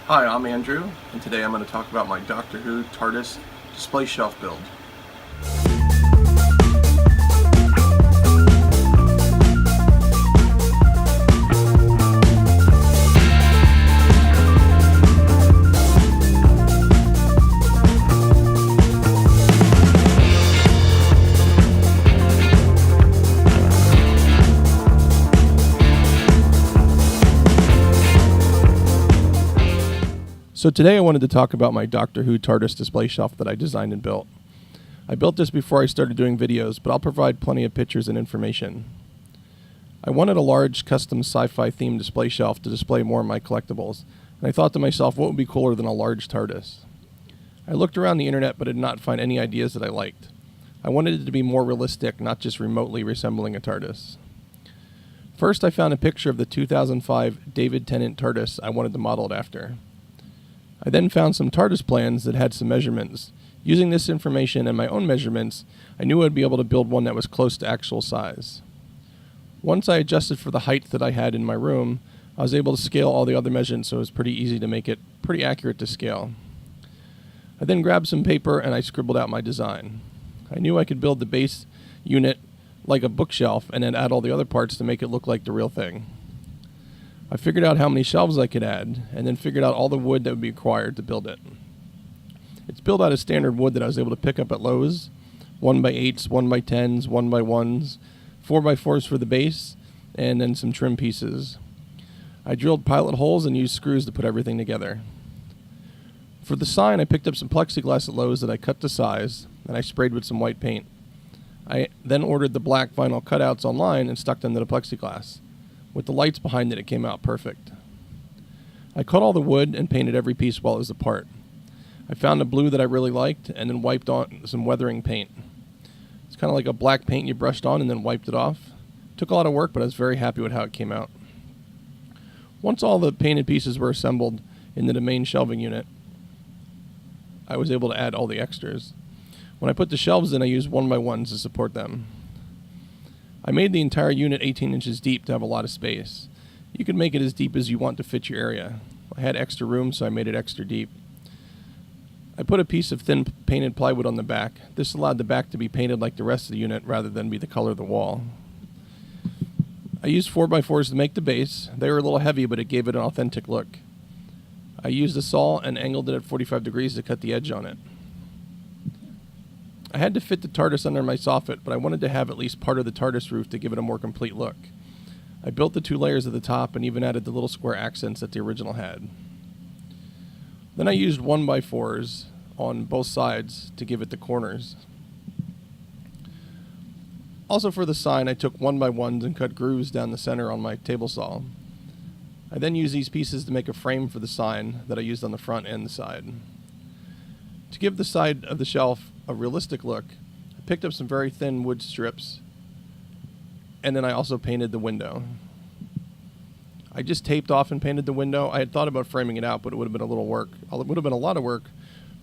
Hi, I'm Andrew, and today I'm going to talk about my Doctor Who TARDIS display shelf build. So today I wanted to talk about my Doctor Who TARDIS display shelf that I designed and built. I built this before I started doing videos, but I'll provide plenty of pictures and information. I wanted a large, custom sci-fi themed display shelf to display more of my collectibles, and I thought to myself, what would be cooler than a large TARDIS? I looked around the internet but did not find any ideas that I liked. I wanted it to be more realistic, not just remotely resembling a TARDIS. First, I found a picture of the 2005 David Tennant TARDIS I wanted to model it after. I then found some TARDIS plans that had some measurements. Using this information and my own measurements, I knew I'd be able to build one that was close to actual size. Once I adjusted for the height that I had in my room, I was able to scale all the other measurements, so it was pretty easy to make it pretty accurate to scale. I then grabbed some paper and I scribbled out my design. I knew I could build the base unit like a bookshelf and then add all the other parts to make it look like the real thing. I figured out how many shelves I could add, and then figured out all the wood that would be required to build it. It's built out of standard wood that I was able to pick up at Lowe's, 1x8s, 1x10s, 1x1s, 4x4s for the base, and then some trim pieces. I drilled pilot holes and used screws to put everything together. For the sign, I picked up some plexiglass at Lowe's that I cut to size, and I sprayed with some white paint. I then ordered the black vinyl cutouts online and stuck them to the plexiglass. With the lights behind it, it came out perfect. I cut all the wood and painted every piece while it was apart. I found a blue that I really liked and then wiped on some weathering paint. It's kind of like a black paint you brushed on and then wiped it off. Took a lot of work, but I was very happy with how it came out. Once all the painted pieces were assembled into the main shelving unit, I was able to add all the extras. When I put the shelves in, I used 1x1s to support them. I made the entire unit 18 inches deep to have a lot of space. You can make it as deep as you want to fit your area. I had extra room, so I made it extra deep. I put a piece of thin painted plywood on the back. This allowed the back to be painted like the rest of the unit rather than be the color of the wall. I used 4x4s to make the base. They were a little heavy, but it gave it an authentic look. I used a saw and angled it at 45 degrees to cut the edge on it. I had to fit the TARDIS under my soffit, but I wanted to have at least part of the TARDIS roof to give it a more complete look. I built the 2 layers at the top and even added the little square accents that the original had. Then I used 1x4s on both sides to give it the corners. Also for the sign, I took 1x1s and cut grooves down the center on my table saw. I then used these pieces to make a frame for the sign that I used on the front and the side. To give the side of the shelf a realistic look, I picked up some very thin wood strips, and then I also painted the window. I just taped off and painted the window. I had thought about framing it out, but it would have been a little work. It would have been a lot of work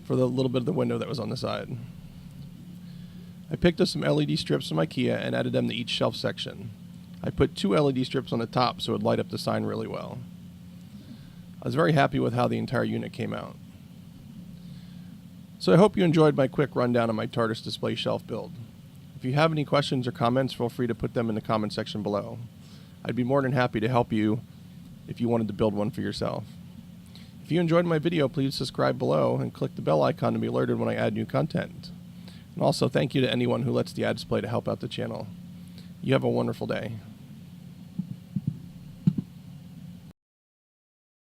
for the little bit of the window that was on the side. I picked up some LED strips from IKEA and added them to each shelf section. I put 2 LED strips on the top so it would light up the sign really well. I was very happy with how the entire unit came out. So I hope you enjoyed my quick rundown of my TARDIS display shelf build. If you have any questions or comments, feel free to put them in the comment section below. I'd be more than happy to help you if you wanted to build one for yourself. If you enjoyed my video, please subscribe below and click the bell icon to be alerted when I add new content. And also, thank you to anyone who lets the ads play to help out the channel. You have a wonderful day.